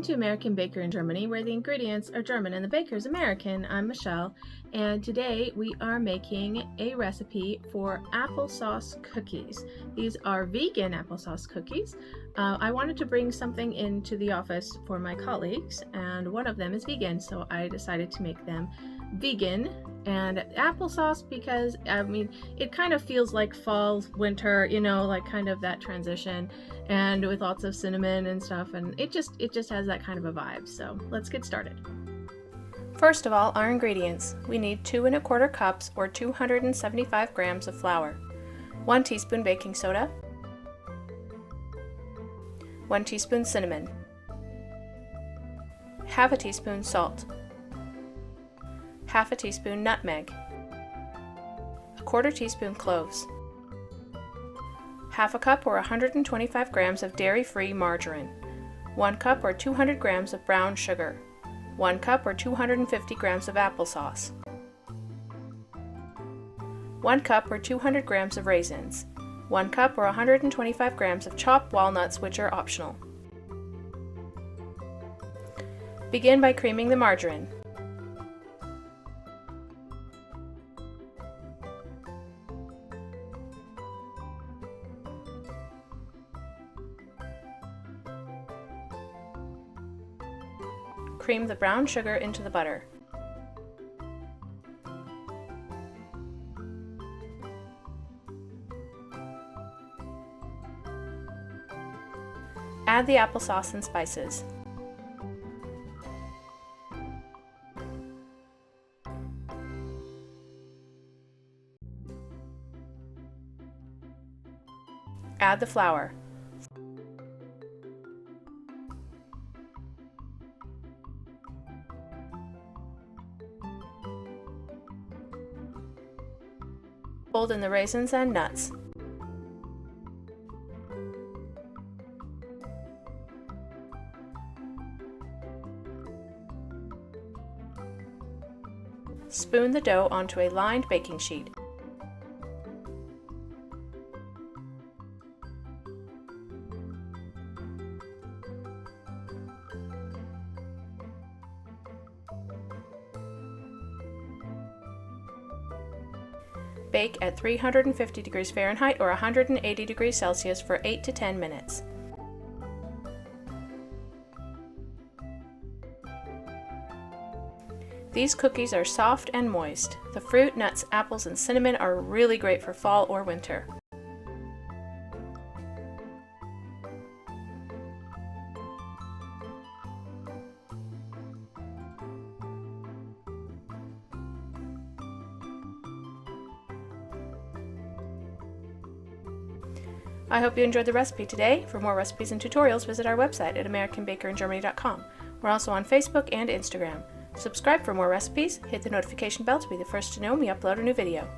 Welcome to American Baker in Germany, where the ingredients are German and the baker is American. I'm Michelle, and today we are making a recipe for applesauce cookies. These are vegan applesauce cookies. I wanted to bring something into the office for my colleagues, and one of them is vegan, so I decided to make them vegan and applesauce because it kind of feels like fall, winter, like kind of that transition, and with lots of cinnamon and stuff, and it just has that kind of a vibe. So let's get started. First of all, our ingredients. We need 2 1/4 cups or 275 grams of flour, 1 teaspoon baking soda, 1 teaspoon cinnamon, half a teaspoon salt, half a teaspoon nutmeg, a 1/4 teaspoon cloves, half a cup or 125 grams of dairy-free margarine, 1 cup or 200 grams of brown sugar, 1 cup or 250 grams of applesauce, 1 cup or 200 grams of raisins, 1 cup or 125 grams of chopped walnuts, which are optional. Begin by creaming the margarine. Cream the brown sugar into the butter. Add the applesauce and spices. Add the flour. Fold in the raisins and nuts. Spoon the dough onto a lined baking sheet. Bake at 350 degrees Fahrenheit or 180 degrees Celsius for 8 to 10 minutes. These cookies are soft and moist. The fruit, nuts, apples, and cinnamon are really great for fall or winter. I hope you enjoyed the recipe today. For more recipes and tutorials, visit our website at americanbakeringermany.com. We're also on Facebook and Instagram. Subscribe for more recipes, hit the notification bell to be the first to know when we upload a new video.